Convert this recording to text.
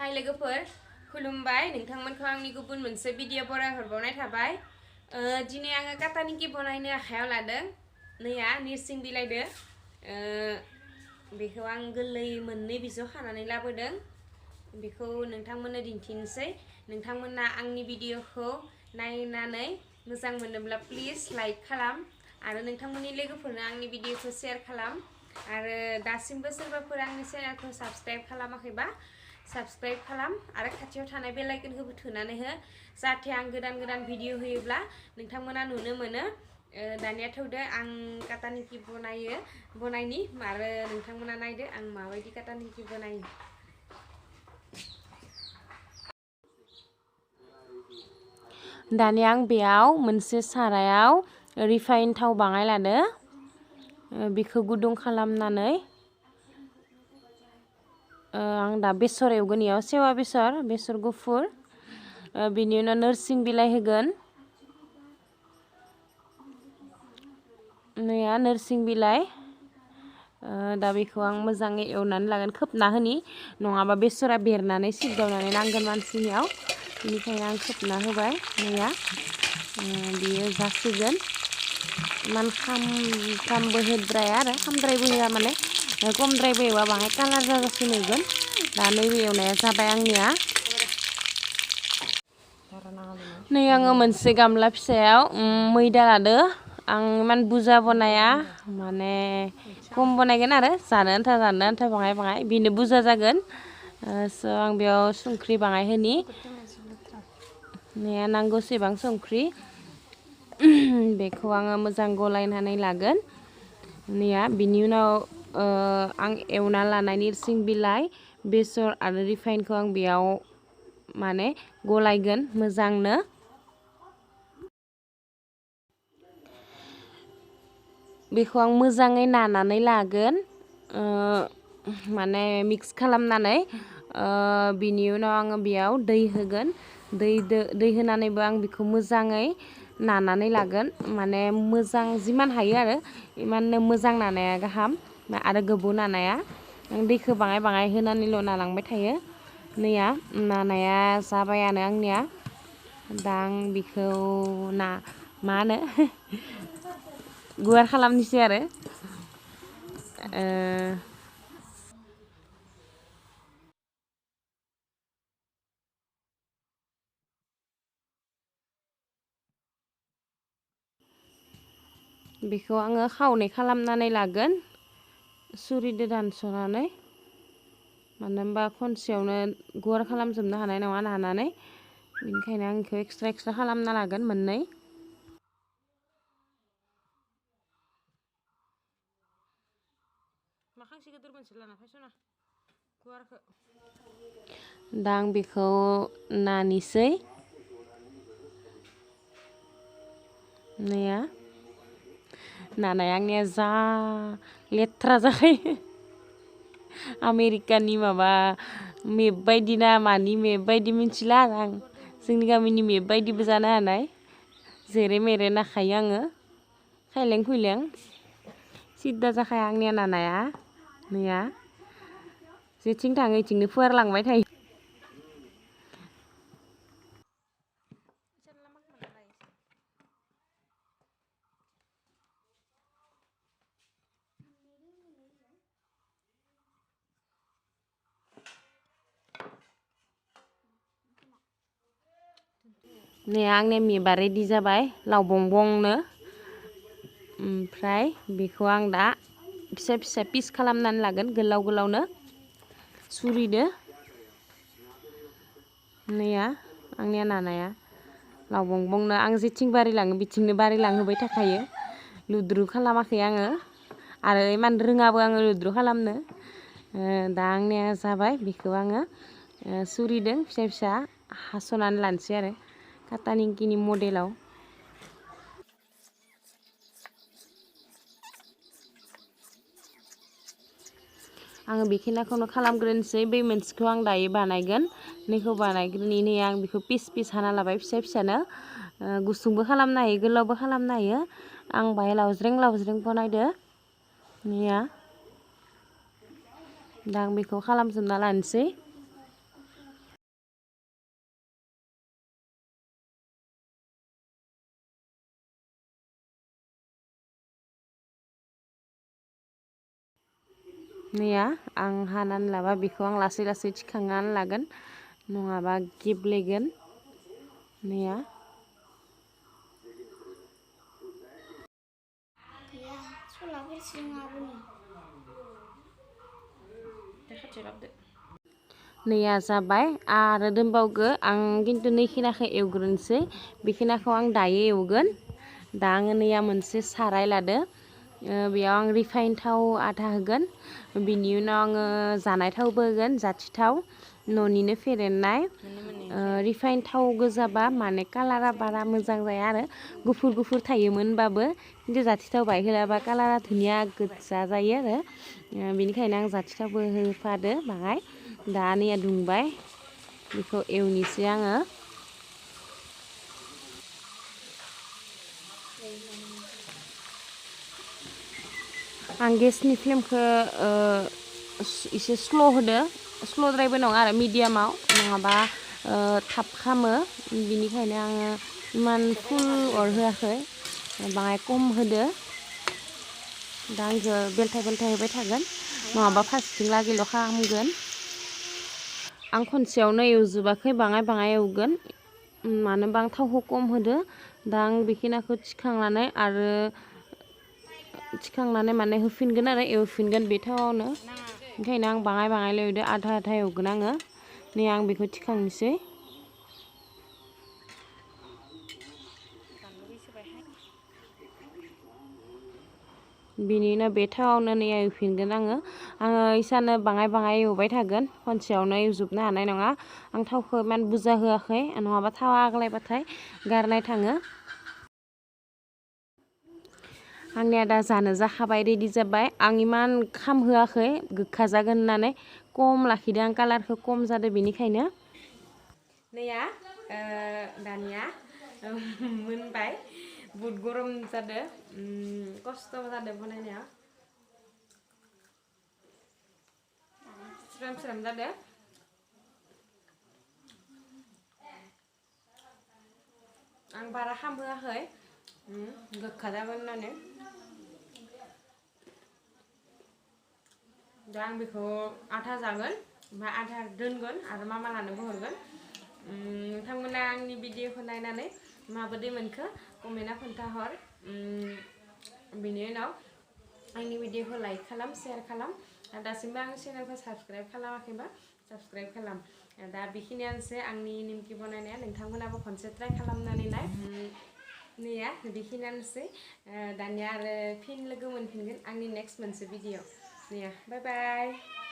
हाय लोगोफोर खुलुमबाय नोंथांमोनखौ आंनि गुबुन मोनसे भिडिअ बरायहरबावनाय थाबाय दिनै आङो काटा निमकि बनायनो आखायाव लादों नैया निरसिं बिलाइदो बेखौ आं गोरलै मोननै बिजौ खानानै लाबोदों बेखौ नोंथांमोननो दिन्थिनोसै नोंथांमोना आंनि भिडिअखौ नायनानै मोजां मोनोब्ला प्लिज लाइक खालाम आरो नोंथांमोननि लोगोफोरनो आंनि भिडिअखौ शेयार खालाम आरो दासिमबो सोरबाफोर आंनि चेनेलखौ साबस्क्राइब खालामाखैबा साबस्क्राइब खालाम आरो खाथियाव थानाय बेल आइकनखौ थुनानै हो जाहाथे आं गोदान गोदान भिडिअ होयोब्ला नोंथांमोना नुनो मोनो दानिया थौदो आं काटा निमकि बनायनि आरो नोंथांमोना नायदो आं माबायदि काटा निमकि बनायो दानिया आं बेयाव मोनसे सारायाव रिफाइन थाव बाङाय लादो बेखौ गुदुं खालामनानै आं दा बेसर एवगोन इयाव सेवा बेसर गुफुर बिनि उनाव नोरसिं बिलाइ होगोन नैया नोरसिं बिलाइ दा बेखौ आं मोजाङै एवनानै लागोन खोबना होनि नङाबा बेसरा बेरनानै सिददावनानै नांगोन मानसिनियाव बेनिखायनो आं खोबना होबाय नैया बियो जासिगोन इमान खामबो होद्राया आरो खामद्रायबो होआ माने खमद्रायबो एवा बाङाय कालार जाजासिम एवगोन दा नैबे एवनाया जाबाय आंनिया नै आङो मोनसे गामला फिसायाव मैदा लादो आं इमान बुरजा बनाया माने खम बनायगोन आरो जानो आन्था बाङाय बेनो बुरजा जागोन स' आं बेयाव संख्रि बाङाय होनि नैया नांगौसेबां संख्रि बेखौ आङो मोजां गलायनानै लागोन नैया बिनि उनाव आं एवना लानाय नोरसिं बिलाइ बेसर आरो रिफाइनखौ आं बेयाव माने गलायगोन मोजांनो बेखौ आं मोजाङै नानानै लागोन माने मिक्स खालामनानै बिनि उनाव आङो बेयाव दै होगोन दै होनानैबो आं बेखौ मोजाङै नानानै लागोन माने मोजां जिमान हायो आरो इमाननो मोजां नानाया गाहाम आरो गोबाव नानाया आं दैखौ बाङाय होनानैल' नालांबाय थायो नैया नानाया जाबायानो आंनिया दा आं बेखौ मा होनो गुवार खालामनोसै आरो बेखौ आङो खावनै खालामनानै लागोन सुरिदो दानस'नानै मानो होनबा खनसेयावनो गुवार खालामजोबनो हानाय नङा नानानै बेनिखायनो आं बेखौ एक्सट्रा खालामना लागोन मोननै दा आं बेखौ नानिसै नैया नानाया आंनिया जा लेथ्रा जाखायो आमेरिकानि माबा मेप बायदि ना मानि मेप बायदि मिथिला आरो आं जोंनि गामिनि मेप बायदिबो जानो हानाय जेरे मेरे नाखायो आङो खायलें खुइलें सिद्दा जाखाया आंनिया नानाया नैया जेथिं थाङो इथिंनो फुवारलांबाय थायो नै आंनि मेपआ रेडि जाबाय लाव बंबंनो ओमफ्राय बेखौ आं दा फिसा पिस खालामनानै लागोन गोलावनो सुरिदो नैया आंनिया नानाया लाव बंबंनो आं जेथिं बारिलाङो बिथिंनो बारिलांहोबाय थाखायो लुद्रु खालामाखै आङो आरो इमान रोङाबो आङो लुद्रु खालामनो दा आंनिया जाबाय बेखौ आङो सुरिदों फिसा हास'नानै लानोसै आरो काटा निमकिनि मडेलाव आङो बेखिनिखौनो खालामग्रोनोसै बै मोनसेखौ आं दायो बानायगोन नैखौ बानायग्रोनि नै आं बेखौ पिस हाना लाबाय फिसानो गुसुंबो खालामनो हायो गोलावबो खालामनो हायो आं बाहाय लावज्रें बनायदो नैया दा आं बेखौ खालामजोबना लानोसै नैया आं हानानै लाबा बेखौ आं लासै लासै थिखांनानै लागोन नङाबा गेब्लेगोन नैया नैया जाबाय आरो दोनबावगो आं खिन्थु नैखिनाखौ एवग्रोनोसै बेखिनाखौ आं दायो एवगोन दा आङो नैया मोनसे साराय लादो बेयाव आं रिफाइन थाव आधा होगोन बिनि उनाव आङो जानाय थावबो होगोन जाथि थाव न'निनो फेरेननाय रिफाइन थाव गोजाबा माने कालारा बारा मोजां जाया आरो गुफुर गुफुर थायोमोनबाबो खिन्थु जाथि थाव बाहाय होलाबा कालारा धुनिया गोजा जायो आरो बेनिखायनो आं जाथि थावबो होफादो बाङाय दा नैया दुंबाय बेखौ एवनोसै आङो आं गेसनि फ्लेमखौ एसे स्ल' होदो स्ल'द्रायबो नङा आरो मिडियामाव नङाबा थाब खामो बिनिखायनो आङो इमान फुल अर होआखै बाङाय खम होदो दा आंखौ बेलथाय बेलथाय होबाय थागोन नङाबा फारसेथिं लागैल' खालामगोन आं खनसेयावनो एवजोबाखै बाङाय एवगोन मानो होनबा आं थावखौ खम होदो दा आं बेखिनिखौ थिखांनानै माने होफिनगोन आरो एवफिनगोन बे थावआवनो ओंखायनो आं बाङायल' एवदो आधा एवगोन आङो नै आं बेखौ थिखांनोसै बिनि उनाव बे थावआवनो नै एवफिनगोन आङो इसानो बाङाय एवबाय थागोन खनसेयावनो एवजोबनो हानाय नङा आं थावखौ इमान बुरजा होआखै नङाबा थावा आग्लायबाथाय गारनाय थाङो आंनिया दा जानो जाखाबाय रेडि जाबाय आं इमान खामहोआखै गोखा जागोन होननानै खम लाखिदों आं कालारखौ खम जादों बेनिखायनो नैया दानिया मोनबाय बुहुत गरम जादों खस्थ' जादों बनायनाया स्रेम स्रेम जादों आं बारा खामहोआखै गोखा जागोन होननानै दा आं बेखौ आधा जागोन ओमफ्राय आधा दोनगोन आरो मामा लानोबो हरगोन नोंथांमोना आंनि भिडिअखौ नायनानै माबायदि मोनखो कमेन्टआव खोन्थाहर बिनि उनाव आंनि भिडिअखौ लाइक खालाम शेयार खालाम दासिमबो आंनि चेनेलखौ साबस्क्राइब खालामाखैबा साबस्क्राइब खालाम दा बेखिनियानोसै आंनि निमखि बनायनाया नोंथांमोनाबो खनसे ट्राइ खालामनानै नाय नैया बेखिनियानोसै दानिया आरो फिन लोगो मोनफिनगोन आंनि नेक्स्ट मोनसे भिडिअ नैया बाय बाय